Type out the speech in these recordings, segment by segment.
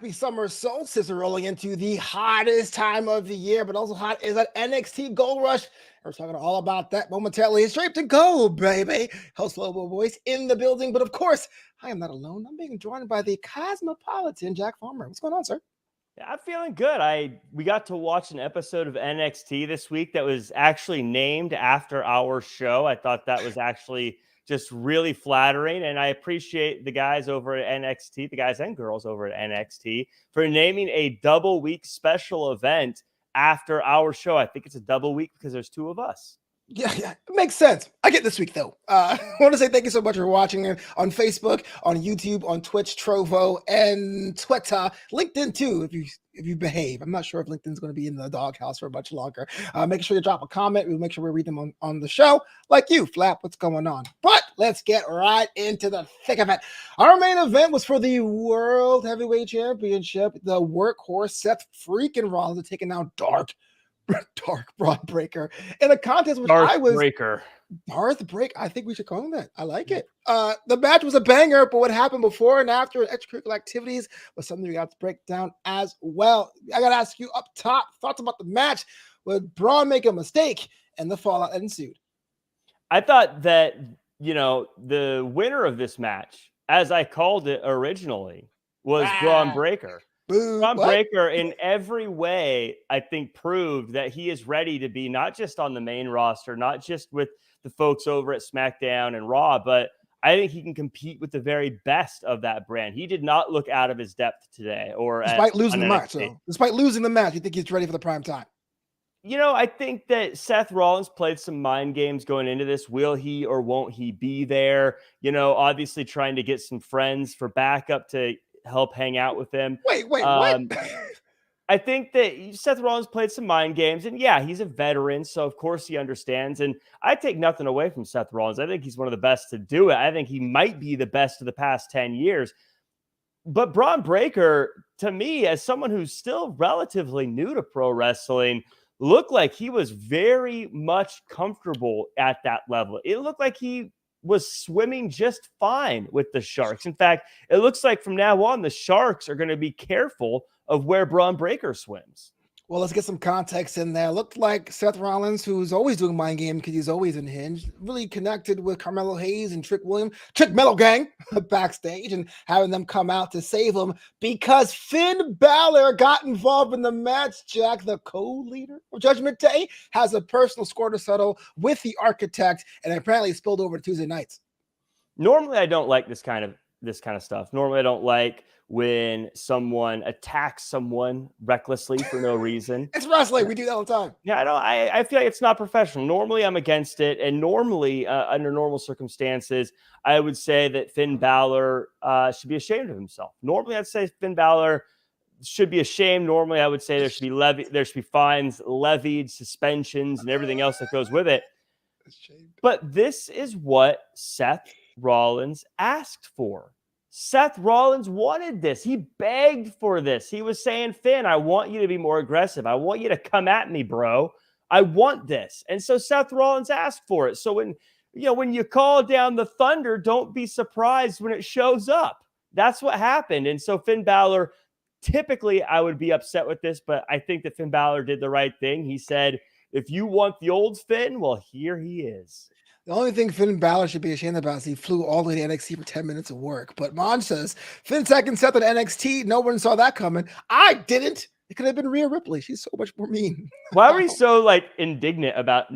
Happy summer solstice. We're rolling into the hottest time of the year, but also hot is that NXT Gold Rush. We're talking all about that momentarily. It's Draped to Gold, baby. Host Flobo Boyce in the building. But of course, I am not alone. I'm being joined by the cosmopolitan Jack Farmer. What's going on, sir? Yeah, I'm feeling good. We got to watch an episode of NXT this week that was actually named after our show. I thought that was actually just really flattering, and I appreciate the guys over at NXT, the guys and girls over at NXT, for naming a double week special event after our show. I think it's a double week because there's two of us. Yeah, it makes sense. I get this week though. I want to say thank you so much for watching it on Facebook, on YouTube, on Twitch, Trovo, and Twitter, LinkedIn too. If you behave, I'm not sure if LinkedIn's going to be in the doghouse for much longer. Make sure you drop a comment. We'll make sure we read them on the show. Like you, Flap, what's going on? But let's get right into the thick of it. Our main event was for the World Heavyweight Championship. The workhorse Seth freaking Rollins taking out Dark Braun Breaker in a contest which Darth I was Breaker. Darth Break. I think we should call him that. I like it. The match was a banger, but what happened before and after and extracurricular activities was something we got to break down as well. I got to ask you up top thoughts about the match. Would Braun make a mistake and the fallout that ensued? I thought that, the winner of this match, as I called it originally, was Braun Breaker. Braun Breaker, in every way, I think, proved that he is ready to be not just on the main roster, not just with the folks over at SmackDown and Raw, but I think he can compete with the very best of that brand. He did not look out of his depth today, despite losing the match. So, despite losing the match, you think he's ready for the prime time? I think that Seth Rollins played some mind games going into this. Will he or won't he be there? Obviously trying to get some friends for backup to help hang out with him. Wait, what? I think that Seth Rollins played some mind games, and yeah, he's a veteran, so of course he understands. And I take nothing away from Seth Rollins. I think he's one of the best to do it. I think he might be the best of the past 10 years. But Braun Breaker, to me, as someone who's still relatively new to pro wrestling, looked like he was very much comfortable at that level. It looked like he was swimming just fine with the Sharks. In fact, it looks like from now on, the Sharks are going to be careful of where Braun Breaker swims. Well, let's get some context in there. Looked like Seth Rollins, who's always doing mind game because he's always unhinged, really connected with Carmelo Hayes and Trick Mello Gang backstage and having them come out to save him because Finn Balor got involved in the match. Jack, the co-leader of Judgment Day, has a personal score to settle with the Architect, and apparently spilled over to Tuesday nights. Normally, I don't like this kind of stuff. Normally, I don't like when someone attacks someone recklessly for no reason. It's wrestling. We do that all the time. Yeah, I feel like it's not professional. Normally, I'm against it. And normally, under normal circumstances, I would say that Finn Balor should be ashamed of himself. Normally, I'd say Finn Balor should be ashamed. Normally, I would say there should be fines levied, suspensions, and everything else that goes with it. But this is what Seth Rollins asked for. Seth Rollins wanted this. He begged for this. He was saying, Finn, I want you to be more aggressive. I want you to come at me, bro. I want this. And so Seth Rollins asked for it. So when you call down the thunder, don't be surprised when it shows up. That's what happened. And so Finn Balor, typically I would be upset with this, but I think that Finn Balor did the right thing. He said, if you want the old Finn, well, here he is. The only thing Finn Balor should be ashamed about is he flew all the way to NXT for 10 minutes of work. But Mon says, Finn second Seth at NXT. No one saw that coming. I didn't. It could have been Rhea Ripley. She's so much more mean. Why were you so indignant about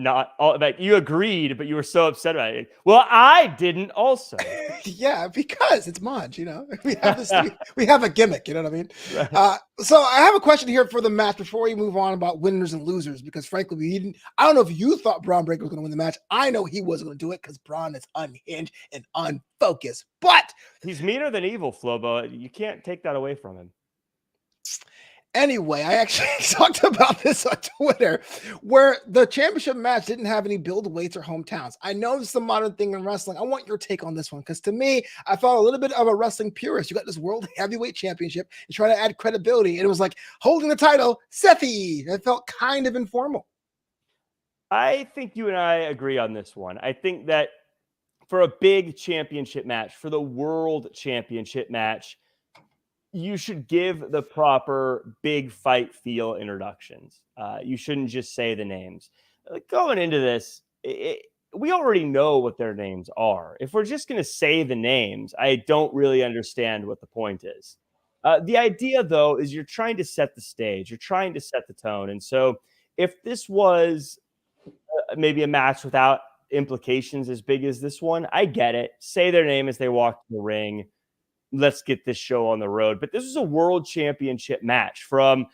you agreed, but you were so upset about it? Well, I didn't also. Yeah, because it's Monj, we have this, we have a gimmick, you know what I mean? Right. So I have a question here for the match before we move on about winners and losers, because frankly, I don't know if you thought Braun Breaker was going to win the match. I know he wasn't going to do it because Braun is unhinged and unfocused, but he's meaner than evil, Flobo. You can't take that away from him. Anyway, I actually talked about this on Twitter, where the championship match didn't have any build weights or hometowns. I know it's a modern thing in wrestling. I want your take on this one, because to me, I felt a little bit of a wrestling purist. You got this World Heavyweight Championship and try to add credibility, and it was like holding the title, Sethy. It felt kind of informal. I think you and I agree on this one. I think that for a big championship match, for the World Championship match, you should give the proper big fight feel introductions. You shouldn't just say the names. Going into this, we already know what their names are. If we're just going to say the names, I don't really understand what the point is. The idea, though, is you're trying to set the stage. You're trying to set the tone. And so if this was maybe a match without implications as big as this one, I get it. Say their name as they walk to the ring. Let's get this show on the road. But this was a world championship match from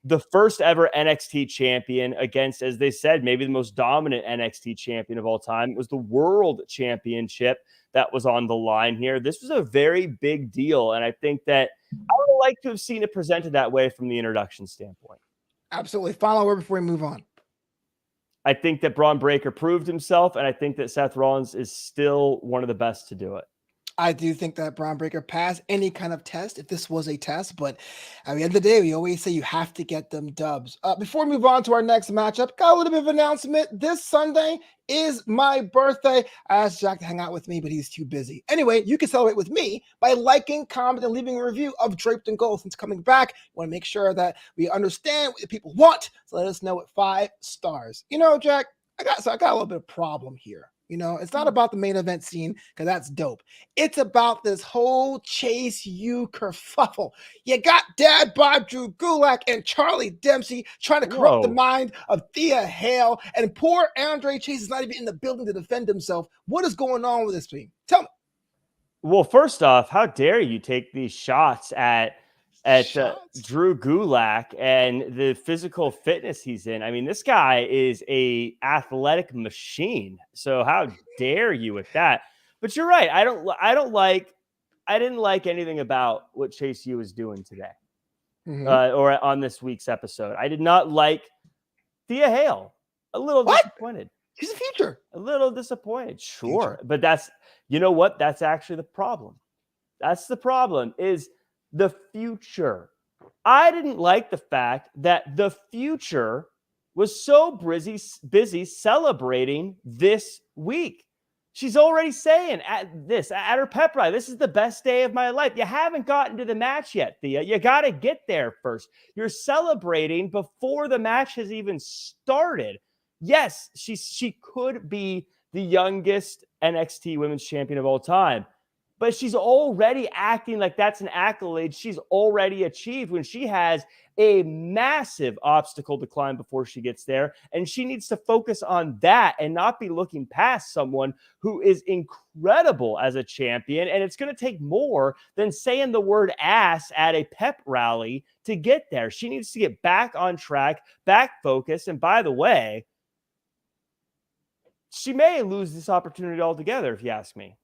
the first ever NXT champion against, as they said, maybe the most dominant NXT champion of all time. It was the world championship that was on the line here. This was a very big deal. And I think that I would like to have seen it presented that way from the introduction standpoint. Absolutely. Final word before we move on. I think that Braun Breaker proved himself, and I think that Seth Rollins is still one of the best to do it. I do think that Braun Breaker passed any kind of test if this was a test, but at the end of the day, we always say you have to get them dubs. Before we move on to our next matchup, got a little bit of announcement. This Sunday is my birthday. I asked Jack to hang out with me, but he's too busy. Anyway, you can celebrate with me by liking, commenting, and leaving a review of Draped in Gold. Since coming back, we want to make sure that we understand what the people want. So let us know with 5 stars. You know, Jack, I got a little bit of problem here. You know, it's not about the main event scene because that's dope. It's about this whole Chase U kerfuffle. You got Dad Bob Drew Gulak and Charlie Dempsey trying to corrupt the mind of Thea Hale, and poor Andre Chase is not even in the building to defend himself. What is going on with this team? Tell me. Well, first off, how dare you take these shots at Drew Gulak and the physical fitness he's in? I mean, this guy is a athletic machine. So how dare you with that? But you're right. I didn't like anything about what Chase U was doing today, or on this week's episode. I did not like Thea Hale. A little disappointed. She's the future. A little disappointed. Sure. But that's, you know what? That's actually the problem. That's the problem is the future. I didn't like the fact that the future was so busy celebrating this week. She's already saying at her pep rally, this is the best day of my life. You haven't gotten to the match yet, Thea. You got to get there first. You're celebrating before the match has even started. Yes, she could be the youngest NXT Women's Champion of all time, but she's already acting like that's an accolade she's already achieved when she has a massive obstacle to climb before she gets there. And she needs to focus on that and not be looking past someone who is incredible as a champion. And it's going to take more than saying the word ass at a pep rally to get there. She needs to get back on track, back focused. And by the way, she may lose this opportunity altogether, if you ask me.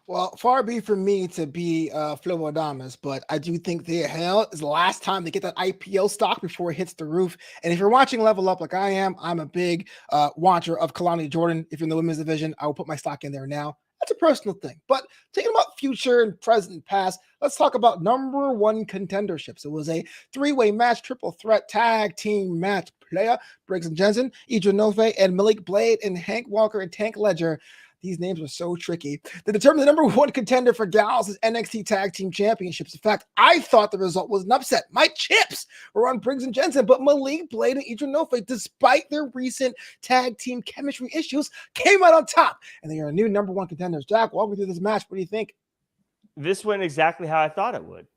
Well, far be from me to be Flobo Adamas, but I do think Thea Hale is the last time to get that IPO stock before it hits the roof. And if you're watching Level Up like I am, I'm a big watcher of Kalani Jordan. If you're in the women's division, I will put my stock in there now. That's a personal thing. But taking about future and present and past, let's talk about number 1 contenderships. It was a 3-way match, triple threat tag team match. Player, Briggs and Jensen, Idra Nove, and Malik Blade, and Hank Walker and Tank Ledger. These names are so tricky. They determined the number 1 contender for Gals' NXT Tag Team Championships. In fact, I thought the result was an upset. My chips were on Briggs and Jensen, but Malik Blade and Idra Nove, despite their recent tag team chemistry issues, came out on top. And they are new number 1 contenders. Jack, walk me through this match. What do you think? This went exactly how I thought it would.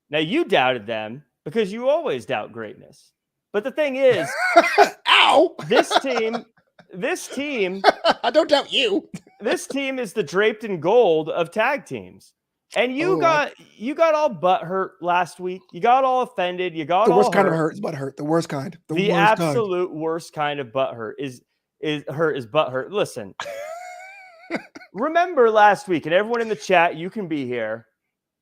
Now, you doubted them because you always doubt greatness. But the thing is, ow! This team, I don't doubt you. This team is the Draped in Gold of tag teams. And you got all butthurt last week. You got all offended. You got the all worst kind hurt. of hurt is butthurt. The worst kind. The absolute worst kind of butthurt is butthurt. Listen, remember last week, and everyone in the chat, you can be here.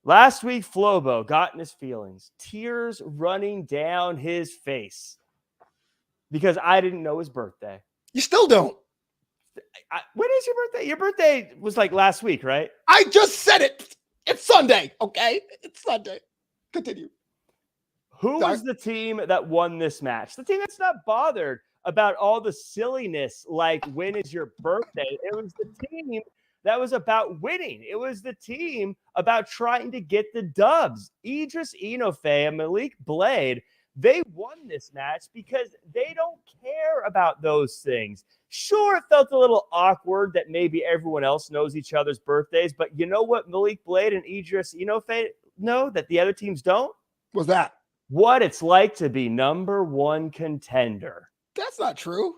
Last week, Flobo got in his feelings, tears running down his face because I didn't know his birthday. You still don't. When is your birthday? Your birthday was like last week, right? I just said it. It's Sunday, okay? It's Sunday. Continue. Who was the team that won this match? The team that's not bothered about all the silliness like when is your birthday. It was the team that was about winning. It was the team about trying to get the dubs. Idris Enofe and Malik Blade, they won this match because they don't care about those things. Sure, it felt a little awkward that maybe everyone else knows each other's birthdays, but you know what Malik Blade and Idris Enofe know that the other teams don't? What's that? What it's like to be number one contender. That's not true.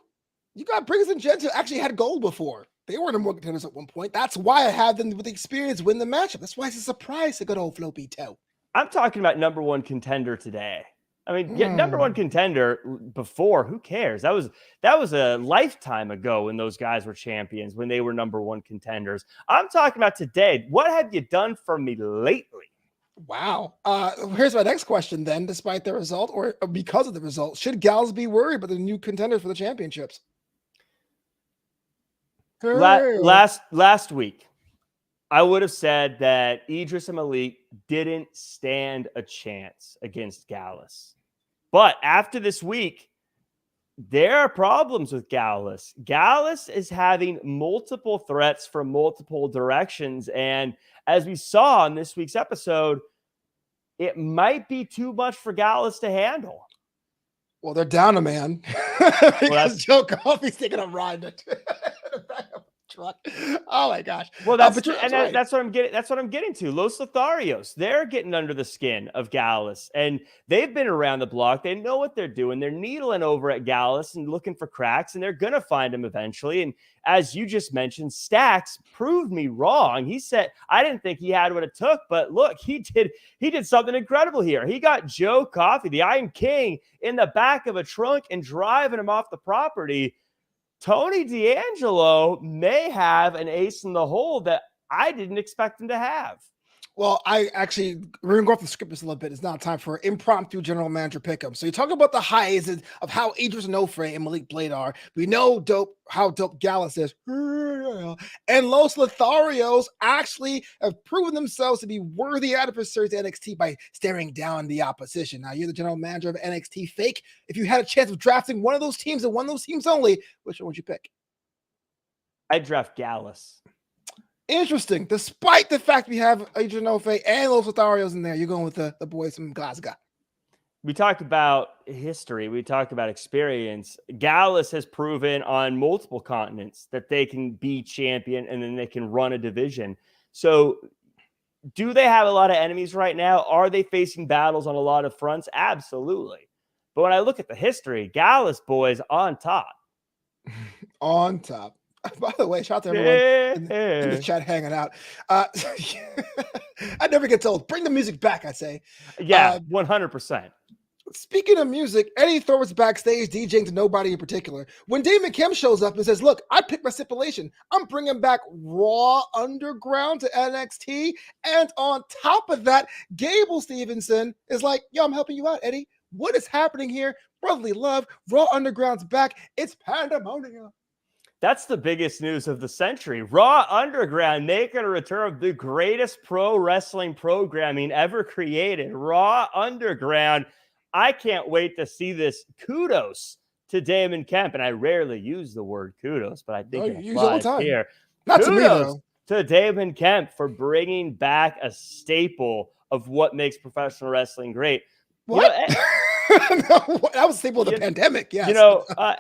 You got Briggs and Gents who actually had gold before. They were number one contenders at one point. That's why I have them with the experience win the matchup. That's why it's a surprise to good old Flobo. I'm talking about number one contender today. I mean, number one contender before, who cares? That was a lifetime ago when those guys were champions, when they were number one contenders. I'm talking about today. What have you done for me lately? Wow. Here's my next question then. Despite the result or because of the result, should Gals be worried about the new contenders for the championships? Last week, I would have said that Idris and Malik didn't stand a chance against Gallus. But after this week, there are problems with Gallus. Gallus is having multiple threats from multiple directions. And as we saw in this week's episode, it might be too much for Gallus to handle. Well, they're down a man because Joe Coffey's taking a ride in the back of a truck. Oh my gosh! Well, that's what I'm getting. That's what I'm getting to. Los Lotharios, they're getting under the skin of Gallus, and they've been around the block. They know what they're doing. They're needling over at Gallus and looking for cracks, and they're gonna find him eventually. And as you just mentioned, Stacks proved me wrong. He said I didn't think he had what it took, but look, he did something incredible here. He got Joe Coffey, the Iron King, in the back of a trunk and driving him off the property. Tony D'Angelo may have an ace in the hole that I didn't expect him to have. Well, we're going to go off the script just a little bit. It's now time for impromptu general manager pick'em. So you talk about the highs of how Idris Enofe and Malik Blade are. We know how dope Gallus is. And Los Lotharios actually have proven themselves to be worthy adversaries to NXT by staring down the opposition. Now, you're the general manager of NXT Fake. If you had a chance of drafting one of those teams and one of those teams only, which one would you pick? I'd draft Gallus. Interesting. Despite the fact we have Idris Enofe and Los Lotharios in there, you're going with the boys from Glasgow. We talked about history. We talked about experience. Gallus has proven on multiple continents that they can be champion and then they can run a division. So do they have a lot of enemies right now? Are they facing battles on a lot of fronts? Absolutely. But when I look at the history, Gallus boys on top. On top. By the way, shout out to everyone in the chat hanging out. I never get told. Bring the music back, I say. Yeah, 100%. Speaking of music, Eddie Thorpe's backstage DJing to nobody in particular. When Damon Kim shows up and says, look, I picked my stipulation. I'm bringing back Raw Underground to NXT. And on top of that, Gable Stevenson is like, yo, I'm helping you out, Eddie. What is happening here? Brotherly love. Raw Underground's back. It's pandemonium. That's the biggest news of the century. Raw Underground making a return of the greatest pro wrestling programming ever created. Raw Underground. I can't wait to see this. Kudos to Damon Kemp. And I rarely use the word kudos, but I think it applies here. Not to me, though. To Damon Kemp for bringing back a staple of what makes professional wrestling great. What? No, that was a staple of the pandemic. Yes.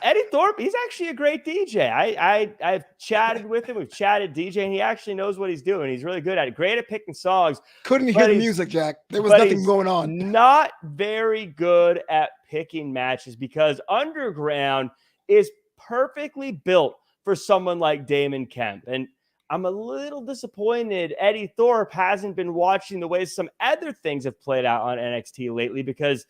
Eddie Thorpe, he's actually a great DJ. I've chatted with him. We've chatted DJ, and he actually knows what he's doing. He's really good at it. Great at picking songs. Couldn't hear the music, Jack. There was nothing going on. Not very good at picking matches because Underground is perfectly built for someone like Damon Kemp. And I'm a little disappointed Eddie Thorpe hasn't been watching the way some other things have played out on NXT lately because,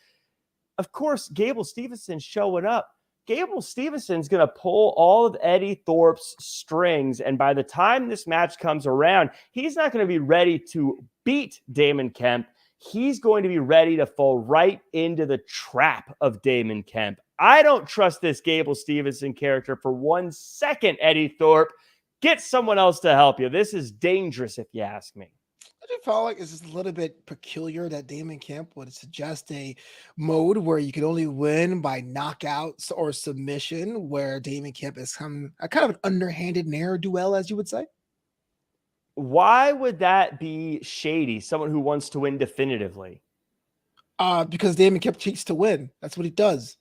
of course, Gable Stevenson's showing up. Gable Stevenson's going to pull all of Eddie Thorpe's strings, and by the time this match comes around, he's not going to be ready to beat Damon Kemp. He's going to be ready to fall right into the trap of Damon Kemp. I don't trust this Gable Stevenson character for 1 second, Eddie Thorpe. Get someone else to help you. This is dangerous, if you ask me. I do feel like it's just a little bit peculiar that Damon Kemp would suggest a mode where you can only win by knockouts or submission, where Damon Kemp is kind of an underhanded ne'er-do-well, as you would say. Why would that be shady? Someone who wants to win definitively. Because Damon Kemp cheats to win. That's what he does.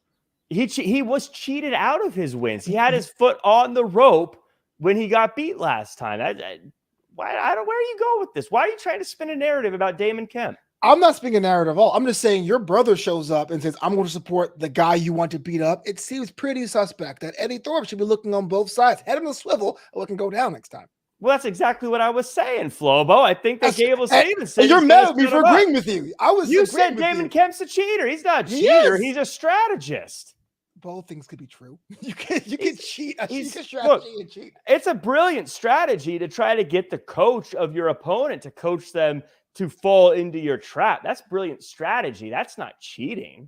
He was cheated out of his wins. He had his foot on the rope when he got beat last time. Where are you going with this? Why are you trying to spin a narrative about Damon Kemp? I'm not speaking narrative at all. I'm just saying your brother shows up and says, I'm going to support the guy you want to beat up. It seems pretty suspect that Eddie Thorpe should be looking on both sides, head on the swivel, or what can go down next time. Well, that's exactly what I was saying, Flobo. I think that Gable Stevenson. You're mad at me for agreeing with you. You said Damon Kemp's a cheater. He's not a cheater. He's a strategist. Both things could be true. You can cheat. He's a strategy and cheat. It's a brilliant strategy to try to get the coach of your opponent to coach them to fall into your trap. That's brilliant strategy. That's not cheating.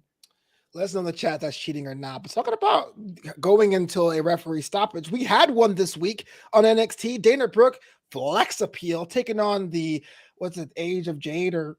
Let us know in the chat that's cheating or not. But talking about going into a referee stoppage, we had one this week on NXT. Dana Brooke flex appeal taking on the Age of Jade or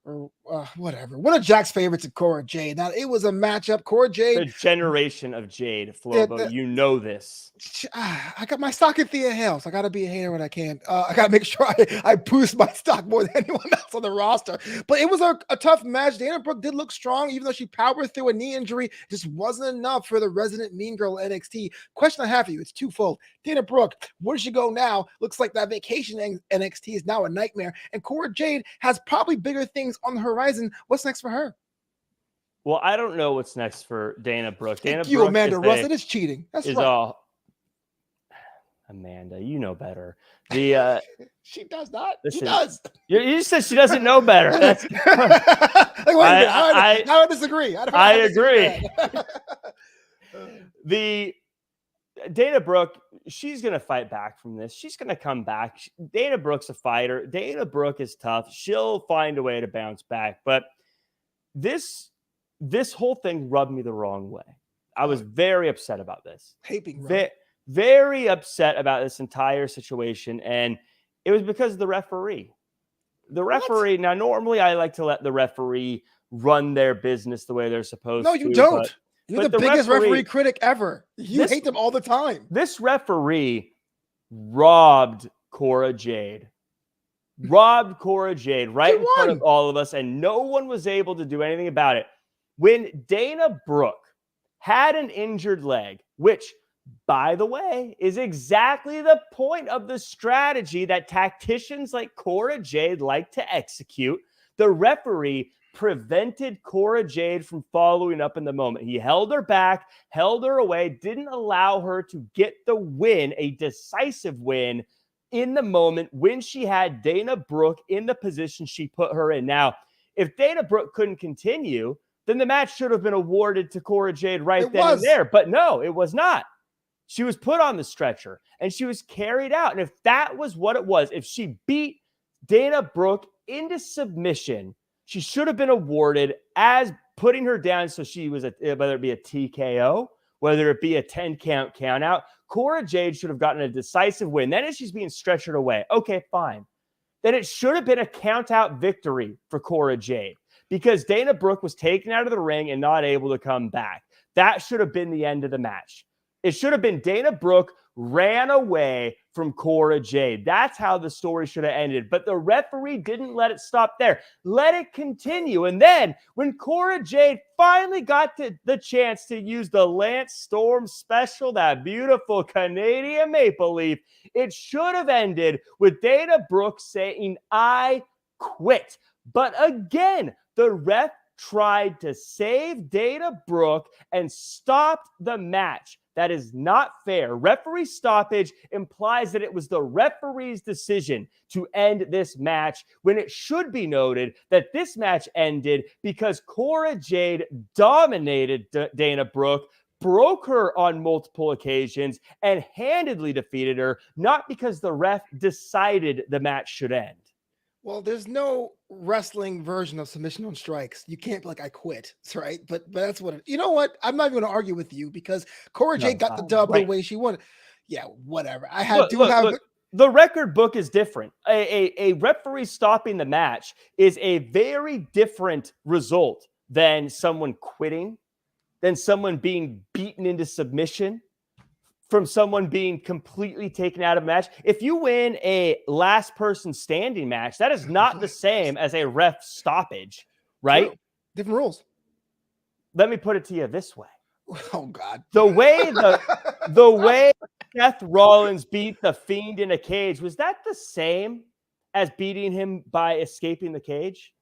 whatever. One of Jack's favorites is Cora Jade. Now it was a matchup. Cora Jade, the generation of Jade, Flobo. You know this. I got my stock in Thea Hale, so I got to be a hater when I can. I got to make sure I boost my stock more than anyone else on the roster. But it was a tough match. Dana Brooke did look strong, even though she powered through a knee injury. Just wasn't enough for the resident mean girl NXT. Question I have for you, it's twofold. Dana Brooke, where does she go now? Looks like that vacation NXT is now a nightmare. And Cora Jade has probably bigger things on the horizon. What's next for her? Well, I don't know what's next for Dana Brooke. Thank you, Amanda Russ. It is cheating. That's right. Amanda, you know better. The she does not. Listen, she does. You just said she doesn't know better. That's like, wait a minute. I disagree. I agree. The Dana Brooke, she's going to fight back from this. She's going to come back. Dana Brooke's a fighter. Dana Brooke is tough. She'll find a way to bounce back. But this whole thing rubbed me the wrong way. I was very upset about this. Very upset about this entire situation. And it was because of the referee. The referee, now normally I like to let the referee run their business the way they're supposed to. No, you don't. You're the biggest referee critic ever. You hate them all the time. This referee robbed Cora Jade. Robbed Cora Jade right in front of all of us, and no one was able to do anything about it. When Dana Brooke had an injured leg, which, by the way, is exactly the point of the strategy that tacticians like Cora Jade like to execute, the referee prevented Cora Jade from following up in the moment. He held her back, held her away, didn't allow her to get the win, a decisive win in the moment when she had Dana Brooke in the position she put her in. Now, if Dana Brooke couldn't continue, then the match should have been awarded to Cora Jade and there. But no, it was not. She was put on the stretcher and she was carried out. And if that was what it was, if she beat Dana Brooke into submission, she should have been awarded as putting her down. So she was, whether it be a TKO, whether it be a 10 count out, Cora Jade should have gotten a decisive win. Then if she's being stretchered away, okay, fine. Then it should have been a count out victory for Cora Jade because Dana Brooke was taken out of the ring and not able to come back. That should have been the end of the match. It should have been Dana Brooke ran away from Cora Jade. That's how the story should have ended. But the referee didn't let it stop there. Let it continue. And then when Cora Jade finally got the chance to use the Lance Storm special, that beautiful Canadian maple leaf, it should have ended with Dana Brooke saying, "I quit." But again, the ref tried to save Dana Brooke and stopped the match. That is not fair. Referee stoppage implies that it was the referee's decision to end this match when it should be noted that this match ended because Cora Jade dominated Dana Brooke, broke her on multiple occasions, and handedly defeated her, not because the ref decided the match should end. Well, there's no wrestling version of submission on strikes. You can't be like, I quit, right? But that's what you know what? I'm not even going to argue with you because Cora Jade got the dub the way she wanted. Yeah, whatever. The record book is different. A referee stopping the match is a very different result than someone quitting, than someone being beaten into submission. from someone being completely taken out of a match. If you win a last person standing match, that is not the same as a ref stoppage, right? True. Different rules. Let me put it to you this way. Oh God. The way Seth Rollins beat the Fiend in a cage, was that the same as beating him by escaping the cage?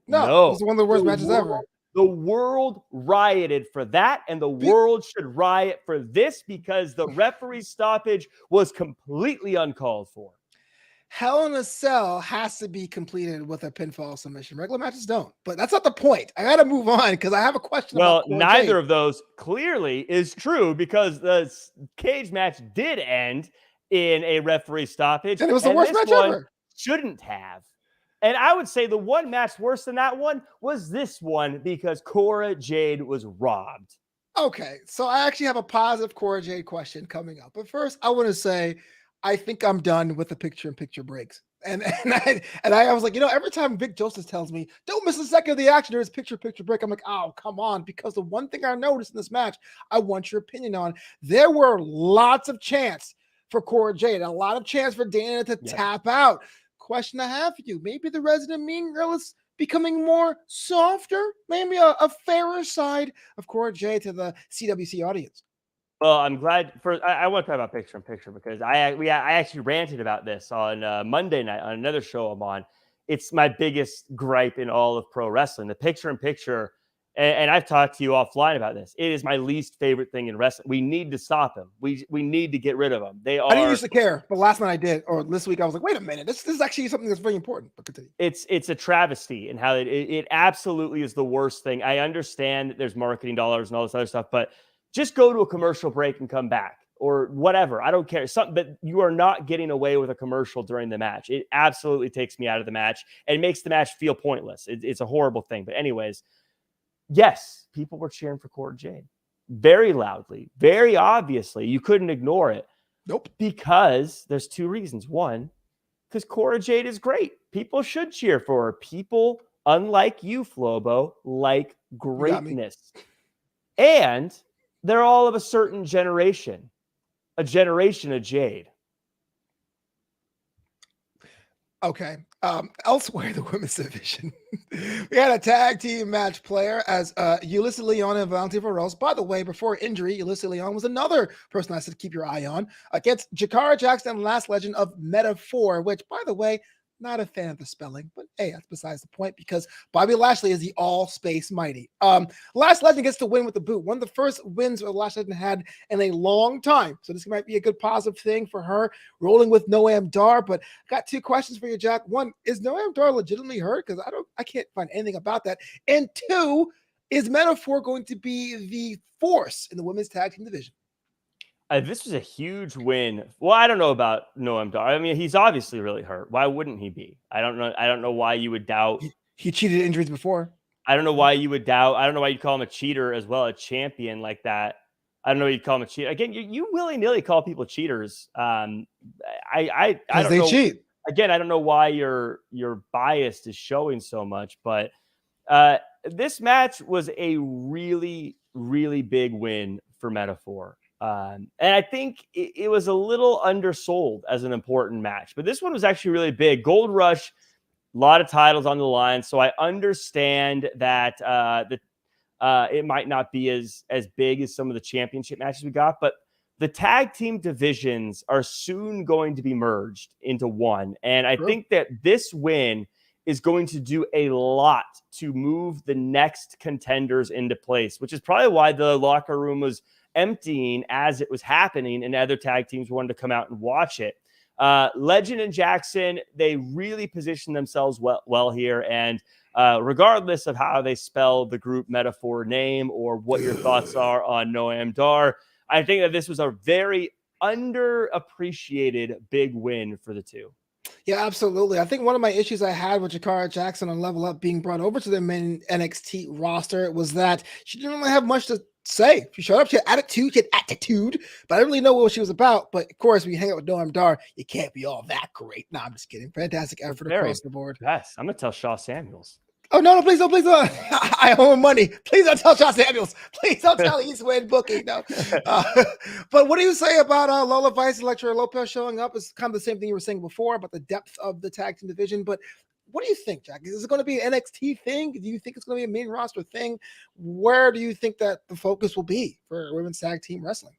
No, it No. was one of the worst matches ever. The world rioted for that, and the world should riot for this because the referee stoppage was completely uncalled for. Hell in a Cell has to be completed with a pinfall submission. Regular matches don't, but that's not the point. I got to move on because I have a question. Well, about neither of those clearly is true because the cage match did end in a referee stoppage, and it was the worst match ever. Shouldn't have. And I would say the one match worse than that one was this one because Cora Jade was robbed. Okay, so I actually have a positive Cora Jade question coming up. But first, I want to say I think I'm done with the picture-in-picture breaks. And I was like, every time Vic Joseph tells me, don't miss a second of the action, there's picture-in-picture break. I'm like, oh, come on. Because the one thing I noticed in this match, I want your opinion on, there were lots of chance for Cora Jade, a lot of chance for Dana to tap out. Question I have for you, maybe the resident mean girl is becoming more softer, maybe a fairer side of Cora Jade to the CWC audience. Well, I'm glad. First, I want to talk about picture-in-picture because I actually ranted about this on Monday night on another show I'm on. It's my biggest gripe in all of pro wrestling. The picture-in-picture, and I've talked to you offline about this. It is my least favorite thing in wrestling. We need to stop them. We need to get rid of them. They are. I didn't used to care, but last night I did, or this week I was like, wait a minute, this is actually something that's very important. But continue. It's a travesty in how it absolutely is the worst thing. I understand that there's marketing dollars and all this other stuff, but just go to a commercial break and come back or whatever. I don't care. But you are not getting away with a commercial during the match. It absolutely takes me out of the match and makes the match feel pointless. It's a horrible thing. But anyways, yes, people were cheering for Cora Jade very loudly, very obviously. You couldn't ignore it. Nope. Because there's two reasons. One, because Cora Jade is great. People should cheer for her. People, unlike you, Flobo, like greatness. And they're all of a certain generation, a generation of Jade. Okay. Elsewhere in the women's division, we had a tag team match player as Ulysses Leon and Valentina Rose. By the way, before injury, Ulysses Leon was another person I said keep your eye on against Jakara Jackson and Last Legend of Metaphor, which, by the way, not a fan of the spelling, but hey, that's besides the point because Bobby Lashley is the all-space mighty. Last Legend gets to win with the boot. One of the first wins Last Legend had in a long time. So this might be a good positive thing for her, rolling with Noam Dar. But I got two questions for you, Jack. One, is Noam Dar legitimately hurt? Because I can't find anything about that. And two, is Metaphor going to be the force in the women's tag team division? This was a huge win. Well, I don't know about Noam Dar. I mean, he's obviously really hurt. Why wouldn't he be? I don't know why you would doubt. He cheated injuries before. I don't know why you would doubt. I don't know why you'd call him a cheater as well, a champion like that. I don't know why you'd call him a cheater. Again, you willy-nilly call people cheaters. I don't know. Cheat. Again, I don't know why your bias is showing so much, but this match was a really, really big win for Metaphor. And I think it was a little undersold as an important match, but this one was actually really big. Gold Rush, a lot of titles on the line, so I understand that it might not be as big as some of the championship matches we got, but the tag team divisions are soon going to be merged into one, and I think that this win is going to do a lot to move the next contenders into place, which is probably why the locker room was emptying as it was happening and other tag teams wanted to come out and watch it. Legend and Jackson, they really positioned themselves well here. And regardless of how they spell the group Metaphor name or what your thoughts are on Noam Dar, I think that this was a very underappreciated big win for the two. Yeah, absolutely. I think one of my issues I had with Jakara Jackson on Level Up being brought over to the main NXT roster was that she didn't really have much to say. She showed up, she had attitude, but I didn't really know what she was about. But of course, when you hang out with Noam Dar, you can't be all that great. No, I'm just kidding. Fantastic effort across the board. Yes, I'm going to tell Shaw Samuels. Oh no, please don't, please don't. I owe him money. Please don't tell Josh Samuels. Please don't tell East Wind booking. No. But what do you say about Lola Vice and Electra Lopez showing up? It's kind of the same thing you were saying before about the depth of the tag team division. But what do you think, Jack? Is it going to be an NXT thing? Do you think it's going to be a main roster thing? Where do you think that the focus will be for women's tag team wrestling?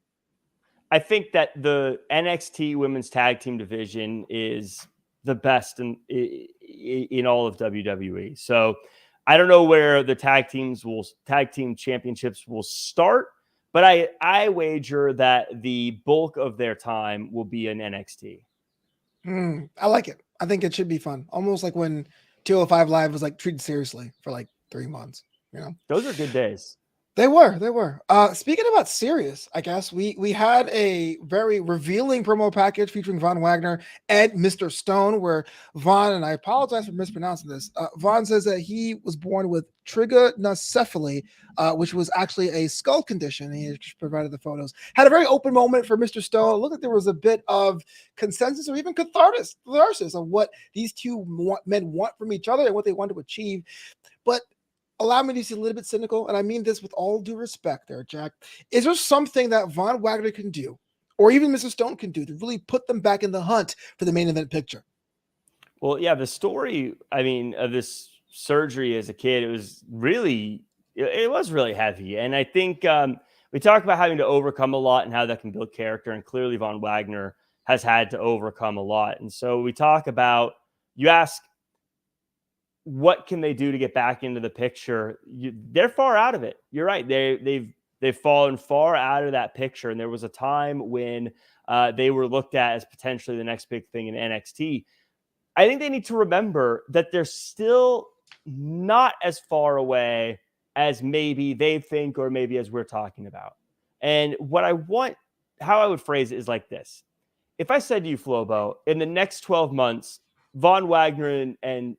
I think that the NXT women's tag team division is the best in all of WWE. So I don't know where the tag team championships will start, but I wager that the bulk of their time will be in NXT. I like it. I think it should be fun. Almost like when 205 Live was like treated seriously for like 3 months. You know, those are good days. They were. Speaking about serious, I guess we had a very revealing promo package featuring Von Wagner and Mr. Stone, where Von, and I apologize for mispronouncing this, Von says that he was born with trigonocephaly, which was actually a skull condition. He just provided the photos. Had a very open moment for Mr. Stone. It looked like there was a bit of consensus or even catharsis of what these two men want from each other and what they want to achieve. But allow me to be a little bit cynical, and I mean this with all due respect there, Jack. Is there something that Von Wagner can do, or even Mr. Stone can do, to really put them back in the hunt for the main event picture? Well, yeah, the story, I mean, of this surgery as a kid, it was really heavy. And I think we talk about having to overcome a lot and how that can build character, and clearly Von Wagner has had to overcome a lot. And so we talk about, you ask, what can they do to get back into the picture? They're far out of it. You're right. They've fallen far out of that picture. And there was a time when they were looked at as potentially the next big thing in NXT. I think they need to remember that they're still not as far away as maybe they think, or maybe as we're talking about. And how I would phrase it is like this. If I said to you, Flobo, in the next 12 months, Von Wagner and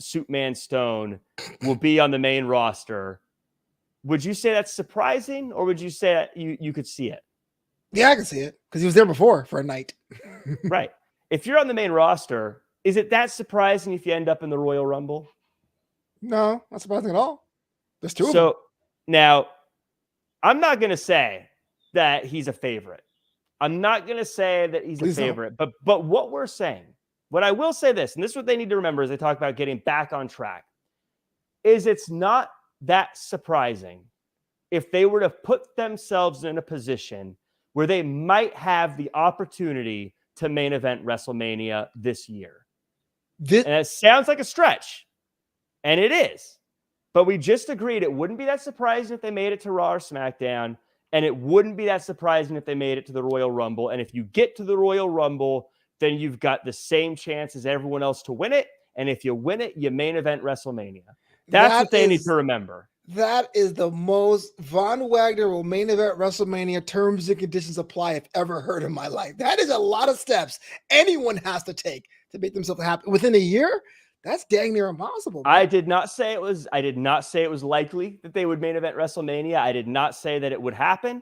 Suitman Stone will be on the main roster, would you say that's surprising, or would you say that you could see it? Yeah, I can see it because he was there before for a night. Right. If you're on the main roster, is it that surprising if you end up in the Royal Rumble? No, not surprising at all. There's two of them. So now, I'm not going to say that he's a favorite. I'm not going to say that he's a favorite, but what we're saying, what I will say this, and this is what they need to remember as they talk about getting back on track, is it's not that surprising if they were to put themselves in a position where they might have the opportunity to main event WrestleMania this year. And it sounds like a stretch, and it is. But we just agreed it wouldn't be that surprising if they made it to Raw or SmackDown, and it wouldn't be that surprising if they made it to the Royal Rumble. And if you get to the Royal Rumble, then you've got the same chance as everyone else to win it. And if you win it, you main event WrestleMania. That's what they need to remember. That is the most Von Wagner will main event WrestleMania terms and conditions apply I've ever heard in my life. That is a lot of steps anyone has to take to make themselves happy within a year. That's dang near impossible. Man. I did not say it was likely that they would main event WrestleMania. I did not say that it would happen.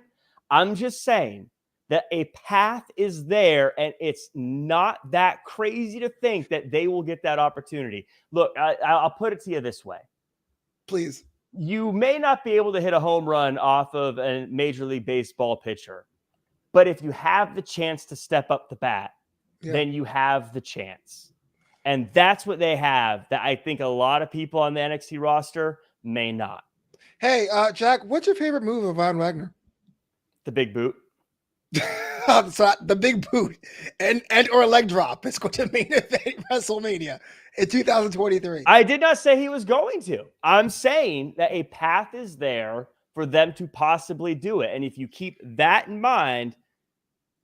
I'm just saying that a path is there, and it's not that crazy to think that they will get that opportunity. Look, I'll put it to you this way. Please. You may not be able to hit a home run off of a Major League Baseball pitcher, but if you have the chance to step up the bat, then you have the chance. And that's what they have that I think a lot of people on the NXT roster may not. Hey, Jack, what's your favorite move of Von Wagner? The big boot. So the big boot and or leg drop is going to main event WrestleMania in 2023. I did not say he was going to. I'm saying that a path is there for them to possibly do it. And if you keep that in mind,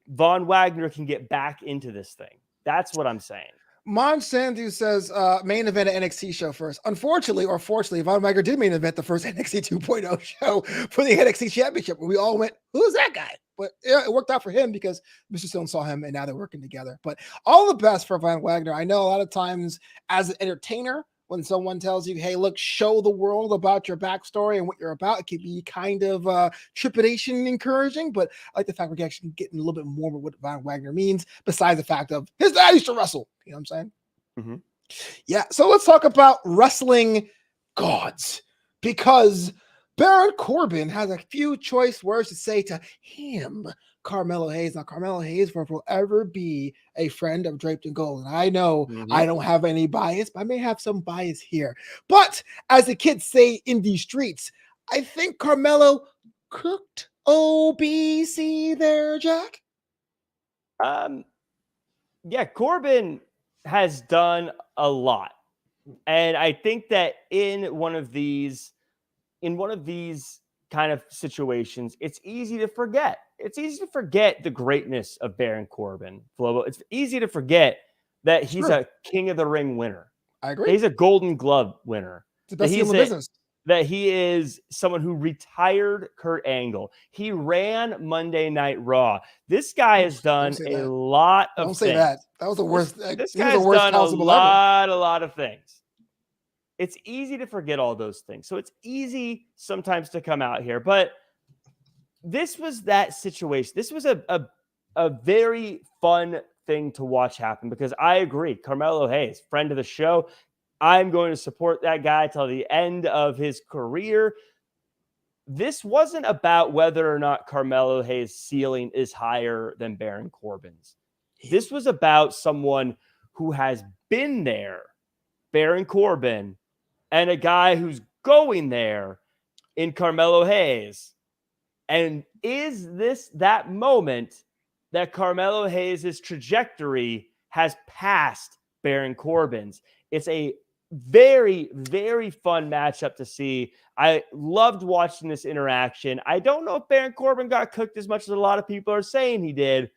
Von Wagner can get back into this thing. That's what I'm saying. Mon Sandu says main event at NXT show first. Unfortunately, or fortunately, Von Wagner did main event the first NXT 2.0 show for the NXT Championship. We all went, who's that guy? But it worked out for him because Mr. Stone saw him and now they're working together. But all the best for Von Wagner. I know a lot of times as an entertainer, when someone tells you, hey, look, show the world about your backstory and what you're about, it can be kind of trepidation and encouraging. But I like the fact we're actually getting a little bit more of what Von Wagner means, besides the fact of his dad used to wrestle. You know what I'm saying? Mm-hmm. Yeah, so let's talk about wrestling gods, because Baron Corbin has a few choice words to say to him, Carmelo Hayes. Now, Carmelo Hayes will forever be a friend of Draped and Gold. And I know I don't have any bias, but I may have some bias here. But as the kids say in these streets, I think Carmelo cooked OBC there, Jack. Yeah, Corbin has done a lot. And I think that in one of these kind of situations, it's easy to forget. It's easy to forget the greatness of Baron Corbin, Flobo. It's easy to forget that he's a King of the Ring winner. I agree. He's a Golden Glove winner. It's the best heel in the business. That he is someone who retired Kurt Angle. He ran Monday Night Raw. This guy has done a lot of things. Don't say that. That was the worst. This guy's done a lot of things. It's easy to forget all those things. So it's easy sometimes to come out here. But this was that situation. This was a very fun thing to watch happen, because I agree. Carmelo Hayes, friend of the show. I'm going to support that guy till the end of his career. This wasn't about whether or not Carmelo Hayes' ceiling is higher than Baron Corbin's. This was about someone who has been there, Baron Corbin, and a guy who's going there in Carmelo Hayes. And is this that moment that Carmelo Hayes' trajectory has passed Baron Corbin's? It's a very, very fun matchup to see. I loved watching this interaction. I don't know if Baron Corbin got cooked as much as a lot of people are saying he did,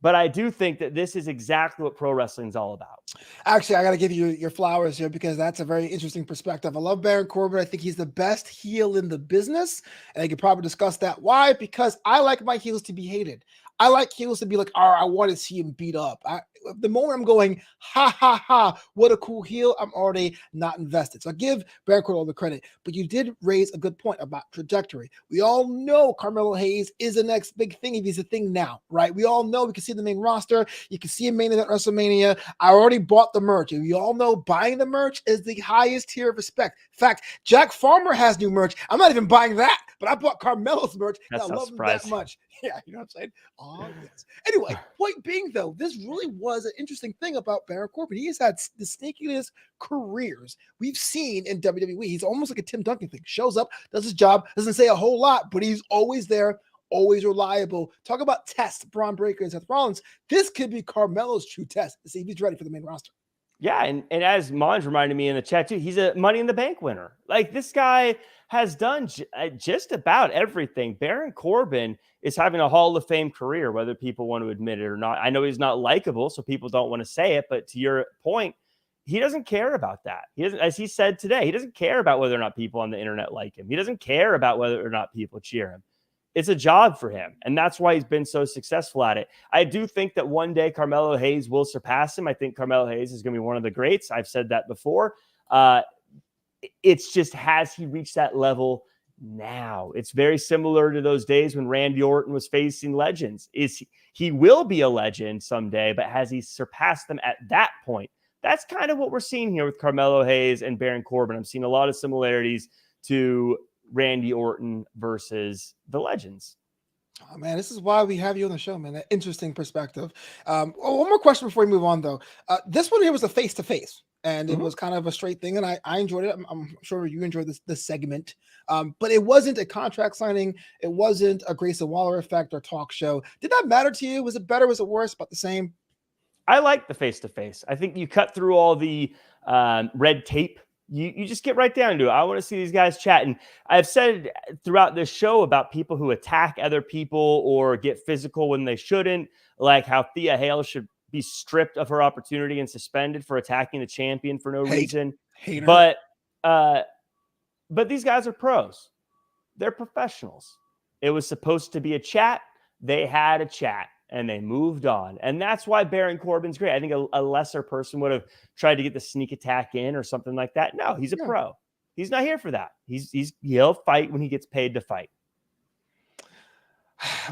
but I do think that this is exactly what pro wrestling is all about. Actually, I got to give you your flowers here, because that's a very interesting perspective. I love Baron Corbin. I think he's the best heel in the business, and I could probably discuss that. Why? Because I like my heels to be hated. I like heels to be like, oh, I want to see him beat up. The moment I'm going, ha, ha, ha, what a cool heel, I'm already not invested. So I give Baron Corbin all the credit. But you did raise a good point about trajectory. We all know Carmelo Hayes is the next big thing if he's a thing now, right? We all know. We can see the main roster. You can see him main event WrestleMania. I already bought the merch. And we all know buying the merch is the highest tier of respect. In fact, Jack Farmer has new merch. I'm not even buying that, but I bought Carmelo's merch. And I love him that much. Yeah, you know what I'm saying? Oh, yes. Anyway, point being, though, this really was an interesting thing about Baron Corbin. He has had the sneakiest careers we've seen in WWE. He's almost like a Tim Duncan thing. Shows up, does his job, doesn't say a whole lot, but he's always there, always reliable. Talk about test, Braun Breaker and Seth Rollins. This could be Carmelo's true test to see if he's ready for the main roster. Yeah, and as Monj reminded me in the chat too, he's a Money in the Bank winner. Like, this guy has done just about everything. Baron Corbin is having a Hall of Fame career, whether people want to admit it or not. I know he's not likable, so people don't want to say it, but to your point, he doesn't care about that. He doesn't, as he said today, he doesn't care about whether or not people on the internet like him. He doesn't care about whether or not people cheer him. It's a job for him, and that's why he's been so successful at it. I do think that one day Carmelo Hayes will surpass him. I think Carmelo Hayes is going to be one of the greats. I've said that before. It's just, has he reached that level now? It's very similar to those days when Randy Orton was facing legends. He will be a legend someday, but has he surpassed them at that point? That's kind of what we're seeing here with Carmelo Hayes and Baron Corbin. I'm seeing a lot of similarities to Randy Orton versus the legends. Oh, man, this is why we have you on the show, man. An interesting perspective. One more question before we move on, though. This one here was a face-to-face, and it was kind of a straight thing, and I enjoyed it. I'm sure you enjoyed this segment. But it wasn't a contract signing. It wasn't a Grayson Waller effect or talk show. Did that matter to you? Was it better? Was it worse? About the same? I like the face-to-face. I think you cut through all the red tape. You just get right down to it. I want to see these guys chat. And I've said throughout this show about people who attack other people or get physical when they shouldn't, like how Thea Hale should be stripped of her opportunity and suspended for attacking the champion for no reason. But these guys are pros. They're professionals. It was supposed to be a chat. They had a chat. And they moved on. And that's why Baron Corbin's great. I think a lesser person would have tried to get the sneak attack in or something like that. No, he's a pro. He's not here for that. He'll fight when he gets paid to fight.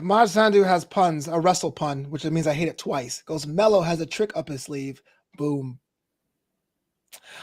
Maj Sandu has puns, a wrestle pun, which means I hate it twice. Goes, Mello has a trick up his sleeve. Boom.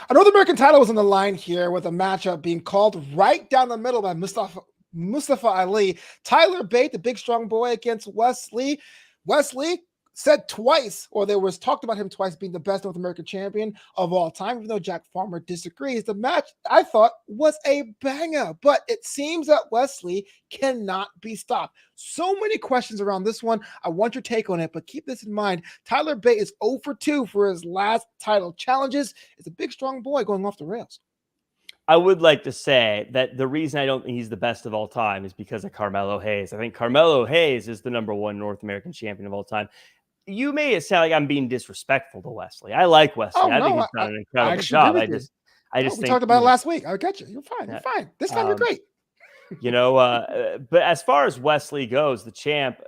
A North American title was on the line here with a matchup being called right down the middle by Mustafa Ali. Tyler Bate, the big strong boy, against Wesley. Wesley said twice, or there was talked about him twice being the best North American champion of all time, even though Jack Farmer disagrees. The match, I thought, was a banger, but it seems that Wesley cannot be stopped. So many questions around this one. I want your take on it, but keep this in mind. Tyler Bate is 0 for 2 for his last title challenges. It's a big, strong boy going off the rails. I would like to say that the reason I don't think he's the best of all time is because of Carmelo Hayes. I think Carmelo Hayes is the #1 North American champion of all time. You may sound like I'm being disrespectful to Wesley. I like Wesley. Oh, I think no, he's done an I incredible actually job. agree I with you. just, I just We think talked about it last week. I got you. You're fine. You're fine. This time you're great. But as far as Wesley goes, the champ,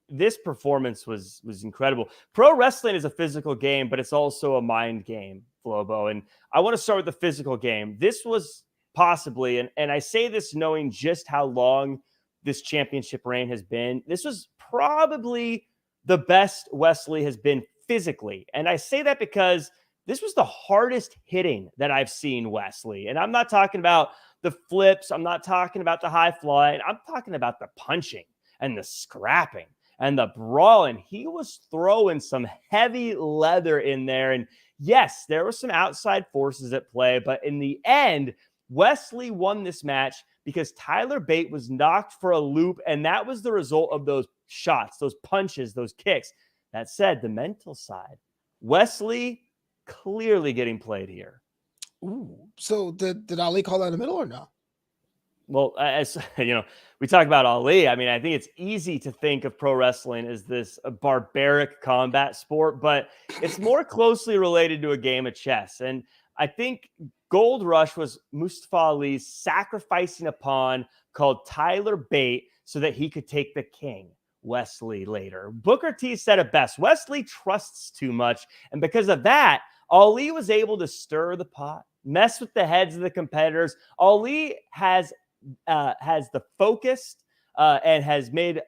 this performance was incredible. Pro wrestling is a physical game, but it's also a mind game, Flobo. And I want to start with the physical game. This was possibly, and I say this knowing just how long this championship reign has been, this was probably the best Wesley has been physically. And I say that because this was the hardest hitting that I've seen Wesley. And I'm not talking about the flips. I'm not talking about the high flying. I'm talking about the punching and the scrapping and the brawling. He was throwing some heavy leather in there. And yes, there were some outside forces at play, but in the end, Wesley won this match because Tyler Bate was knocked for a loop, and that was the result of those shots, those punches, those kicks. That said, the mental side, Wesley clearly getting played here. Ooh, so did Ali call that in the middle or no? Well, as you know, we talk about Ali. I mean, I think it's easy to think of pro wrestling as this barbaric combat sport, but it's more closely related to a game of chess. And I think Gold Rush was Mustafa Ali's sacrificing a pawn called Tyler Bate so that he could take the king, Wesley, later. Booker T said it best. Wesley trusts too much. And because of that, Ali was able to stir the pot, mess with the heads of the competitors. Ali has the focus and has made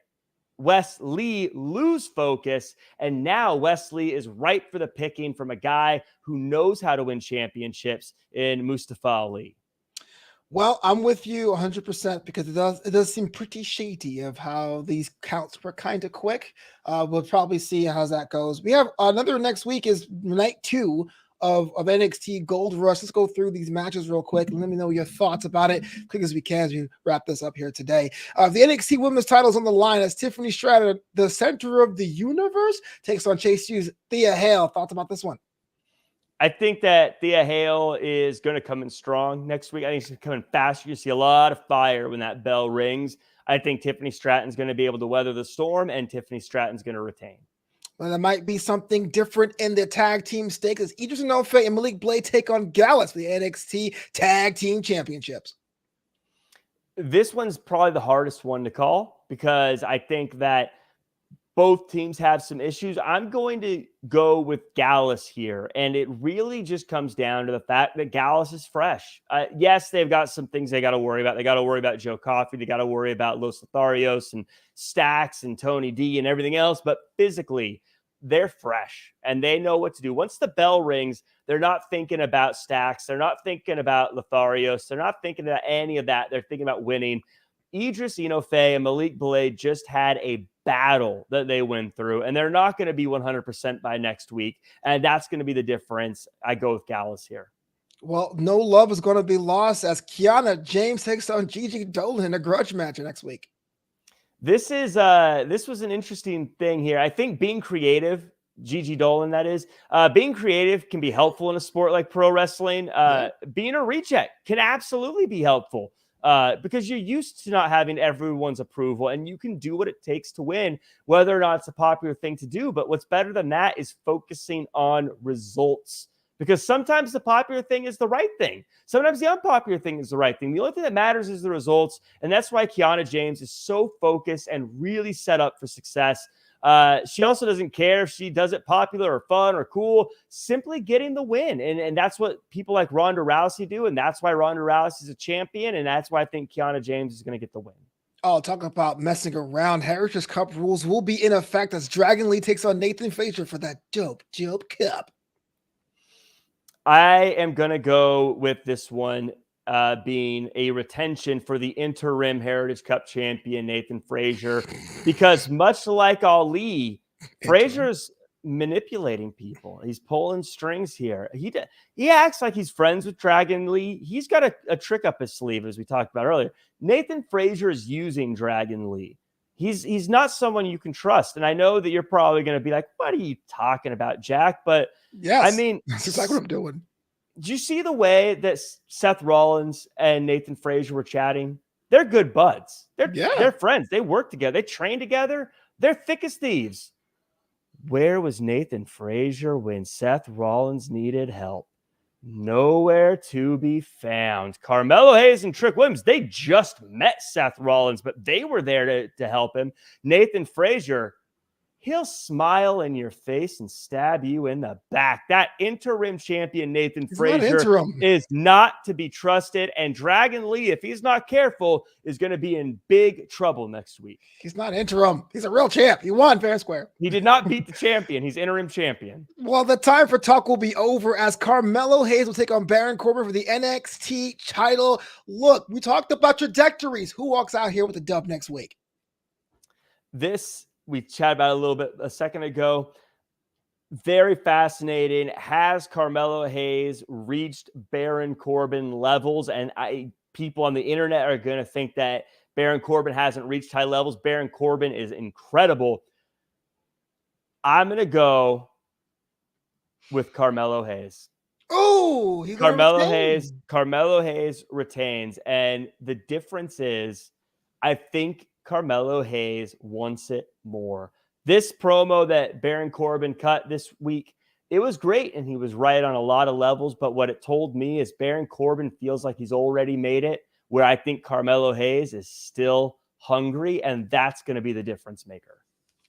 Wesley lose focus. And now Wesley is ripe for the picking from a guy who knows how to win championships in Mustafa Ali. Well, I'm with you 100% because it does seem pretty shady of how these counts were kind of quick. We'll probably see how that goes. We have another next week is night 2 of NXT Gold Rush. Let's go through these matches real quick and let me know your thoughts about it quick as we can as we wrap this up here today. The NXT Women's titles on the line as Tiffany Stratton, the center of the universe, takes on Chase Hughes. Thea Hale, thoughts about this one? I think that Thea Hale is going to come in strong next week. I think she's coming faster. You see a lot of fire when that bell rings. I think Tiffany Stratton's going to be able to weather the storm, and Tiffany Stratton's going to retain. Well, there might be something different in the tag team stakes as Idris Enofe and Malik Blade take on Gallus for the NXT Tag Team Championships. This one's probably the hardest one to call because I think that both teams have some issues. I'm going to go with Gallus here, and it really just comes down to the fact that Gallus is fresh. Yes, they've got some things they got to worry about. They got to worry about Joe Coffey. They got to worry about Los Lotharios and Stax and Tony D and everything else, but physically, they're fresh, and they know what to do. Once the bell rings, they're not thinking about Stax. They're not thinking about Lotharios. They're not thinking about any of that. They're thinking about winning. Idris Enofe and Malik Blade just had a battle that they went through, and they're not going to be 100% by next week. And that's going to be the difference. I go with Gallus here. Well, no love is going to be lost as Kiana James takes on Gigi Dolan in a grudge match next week. This was an interesting thing here. I think being creative, Gigi Dolan, that is, being creative can be helpful in a sport like pro wrestling. Being a reject can absolutely be helpful. Because you're used to not having everyone's approval, and you can do what it takes to win, whether or not it's a popular thing to do. But what's better than that is focusing on results, because sometimes the popular thing is the right thing. Sometimes the unpopular thing is the right thing. The only thing that matters is the results. And that's why Kiana James is so focused and really set up for success. She also doesn't care if she does it popular or fun or cool, simply getting the win. And that's what people like Ronda Rousey do. And that's why Ronda Rousey is a champion. And that's why I think Kiana James is going to get the win. Oh, talk about messing around. Heritage Cup rules will be in effect as Dragon Lee takes on Nathan Frazier for that dope Cup. I am going to go with this one being a retention for the interim Heritage Cup champion, Nathan Frazier, because much like Ali, Frazier's manipulating people. He's pulling strings here. He acts like he's friends with Dragon Lee. He's got a trick up his sleeve, as we talked about earlier. Nathan Frazier is using Dragon Lee. He's not someone you can trust. And I know that you're probably going to be like, what are you talking about, Jack? But yes, I mean, that's exactly what I'm doing. Did you see the way that Seth Rollins and Nathan Frazier were chatting? They're good buds. They're friends. They work together. They train together. They're thick as thieves. Where was Nathan Frazier when Seth Rollins needed help? Nowhere to be found. Carmelo Hayes and Trick Williams, they just met Seth Rollins, but they were there to help him. Nathan Frazier, he'll smile in your face and stab you in the back. That interim champion, Nathan Frazier, is not to be trusted. And Dragon Lee, if he's not careful, is going to be in big trouble next week. He's not interim. He's a real champ. He won fair and square. He did not beat the champion. He's interim champion. Well, the time for talk will be over as Carmelo Hayes will take on Baron Corbin for the NXT title. Look, we talked about trajectories. Who walks out here with the dub next week? We chatted about it a little bit a second ago. Very fascinating. Has Carmelo Hayes reached Baron Corbin levels? And people on the internet are going to think that Baron Corbin hasn't reached high levels. Baron Corbin is incredible. I'm going to go with Carmelo Hayes. Oh, Carmelo Hayes retains. And the difference is, I think Carmelo Hayes wants it more. This promo that Baron Corbin cut this week, it was great, and he was right on a lot of levels, but what it told me is Baron Corbin feels like he's already made it, where I think Carmelo Hayes is still hungry, and that's going to be the difference maker.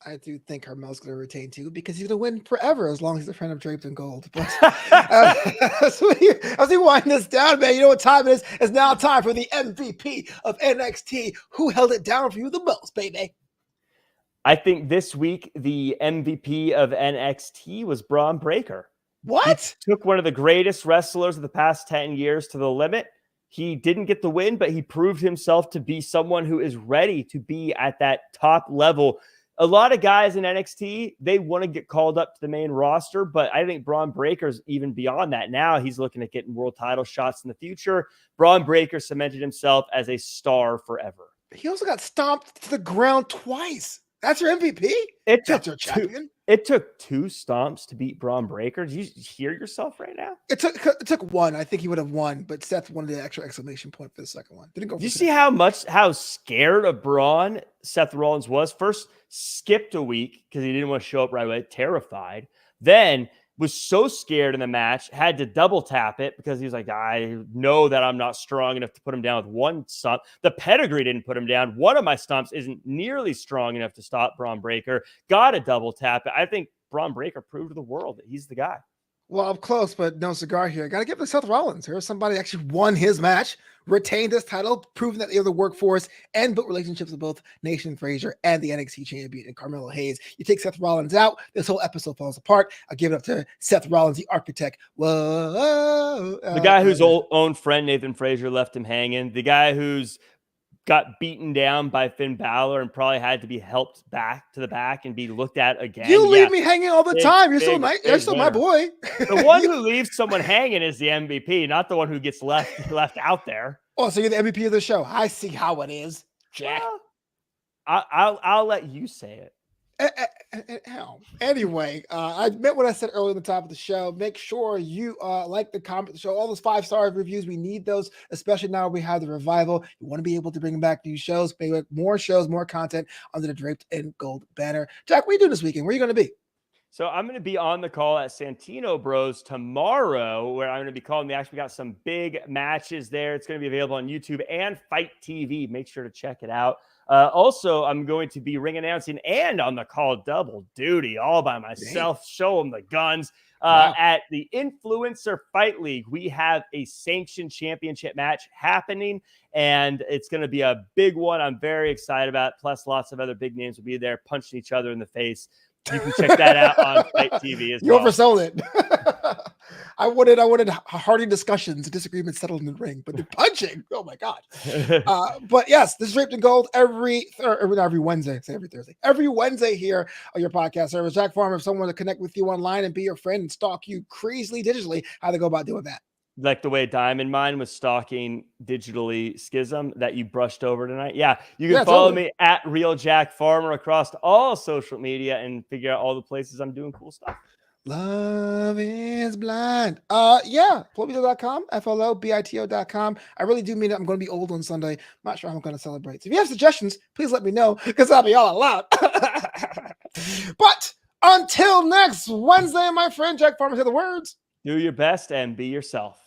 I do think Carmelo's going to retain too, because he's going to win forever as long as he's a friend of Draped in Gold. But as we wind this down, man, you know what time it is? It's now time for the MVP of NXT. Who held it down for you the most, baby? I think this week the MVP of NXT was Braun Breaker. What? He took one of the greatest wrestlers of the past 10 years to the limit. He didn't get the win, but he proved himself to be someone who is ready to be at that top level. A lot of guys in NXT, they want to get called up to the main roster, but I think Braun Breaker's even beyond that now. He's looking at getting world title shots in the future. Braun Breaker cemented himself as a star forever. He also got stomped to the ground twice. That's your MVP? That's your champion? It took 2 stomps to beat Braun Breaker. Did you hear yourself right now? It took 1. I think he would have won, but Seth wanted the extra exclamation point for the second one. Didn't go. Did you see how scared of Braun Seth Rollins was? First, skipped a week because he didn't want to show up right away, terrified. Then was so scared in the match, had to double tap it because he was like, I know that I'm not strong enough to put him down with 1 stomp. The pedigree didn't put him down. One of my stomps isn't nearly strong enough to stop Braun Breaker. Got to double tap it. I think Braun Breaker proved to the world that he's the guy. Well, I'm close, but no cigar here. Got to give it to Seth Rollins. Here's somebody that actually won his match, retained this title, proving that they have the workforce, and built relationships with both Nathan Frazier and the NXT champion and Carmelo Hayes. You take Seth Rollins out, this whole episode falls apart. I'll give it up to Seth Rollins, the architect. Whoa, the guy whose own friend Nathan Frazier left him hanging. The guy who's got beaten down by Finn Balor and probably had to be helped back to the back and be looked at again. You leave me hanging all the time. You're still my boy. The one who leaves someone hanging is the MVP, not the one who gets left out there. Oh, so you're the MVP of the show. I see how it is, Jack. I'll let you say it. Anyway, I meant what I said earlier at the top of the show. Make sure you like the comment, the show, all those 5-star reviews. We need those, especially now we have the revival. You want to be able to bring back new shows, maybe more shows, more content under the Draped in Gold banner. Jack, what are you doing this weekend? Where are you going to be? So I'm going to be on the call at Santino Bros tomorrow, where I'm going to be calling. We actually got some big matches there. It's going to be available on YouTube and Fight TV. Make sure to check it out. Also, I'm going to be ring announcing and on the call double duty all by myself. Show them the guns. At the Influencer Fight League, we have a sanctioned championship match happening, and it's going to be a big one. I'm very excited about it. Plus, lots of other big names will be there punching each other in the face. You can check that out on Fight TV as well. You oversold it. I wanted hearty discussions, disagreements settled in the ring, but the punching, oh my god! But yes, this is Draped in Gold every Wednesday. Say every Thursday, every Wednesday here on your podcast service. Jack Farmer, if someone to connect with you online and be your friend and stalk you crazily digitally, how they go about doing that? Like the way Diamond Mine was stalking digitally Schism that you brushed over tonight. Yeah, you can follow me at Real Jack Farmer across all social media and figure out all the places I'm doing cool stuff. Love is blind. Flobito.com, FLOBITO.com. I really do mean it. I'm going to be old on Sunday. Not sure how I'm going to celebrate. So if you have suggestions, please let me know because I'll be all allowed. But until next Wednesday, my friend Jack Farmer said the words. Do your best and be yourself.